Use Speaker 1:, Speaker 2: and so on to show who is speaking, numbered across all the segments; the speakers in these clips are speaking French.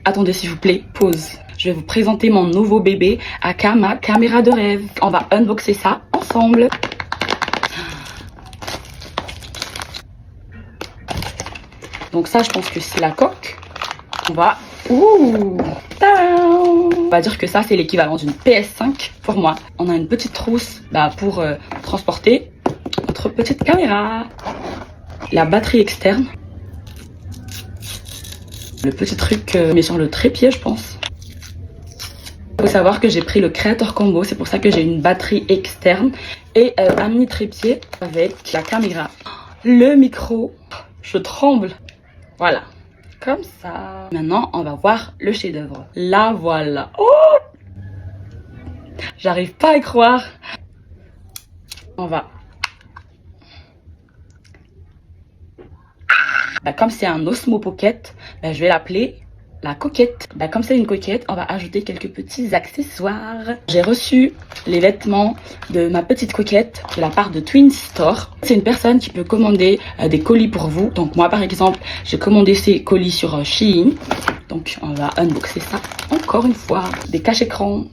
Speaker 1: Attendez s'il vous plaît, pause. Je vais vous présenter mon nouveau bébé, aka ma caméra de rêve. On va unboxer ça ensemble. Donc ça, je pense que c'est la coque. On va... Ouh, on va dire que ça, c'est l'équivalent d'une PS5 pour moi. On a une petite trousse pour transporter notre petite caméra. La batterie externe. Le petit truc met sur le trépied, je pense. Il faut savoir que j'ai pris le Creator Combo. C'est pour ça que j'ai une batterie externe et un mini trépied avec la caméra. Le micro, je tremble. Voilà. Comme ça. Maintenant, on va voir le chef-d'œuvre. La voilà. Oh! J'arrive pas à y croire. On va. Comme c'est un Osmo Pocket, je vais l'appeler la coquette. Comme c'est une coquette, on va ajouter quelques petits accessoires. J'ai reçu les vêtements de ma petite coquette de la part de Twin Store. C'est une personne qui peut commander des colis pour vous. Donc moi par exemple, j'ai commandé ces colis sur Shein. Donc on va unboxer ça encore une fois. Des cache-écrans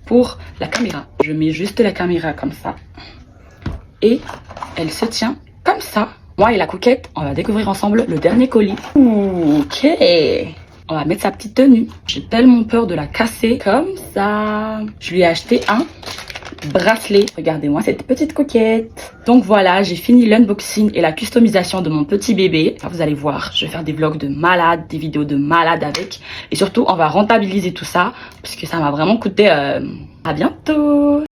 Speaker 1: pour la caméra. Je mets juste la caméra comme ça. Et elle se tient comme ça. Moi et la coquette, on va découvrir ensemble le dernier colis. Ouh, ok. On va mettre sa petite tenue. J'ai tellement peur de la casser. Comme ça. Je lui ai acheté un bracelet. Regardez-moi cette petite coquette. Donc voilà, j'ai fini l'unboxing et la customisation de mon petit bébé. Vous allez voir, je vais faire des vlogs de malade, des vidéos de malade avec. Et surtout, on va rentabiliser tout ça. Parce que ça m'a vraiment coûté... À bientôt.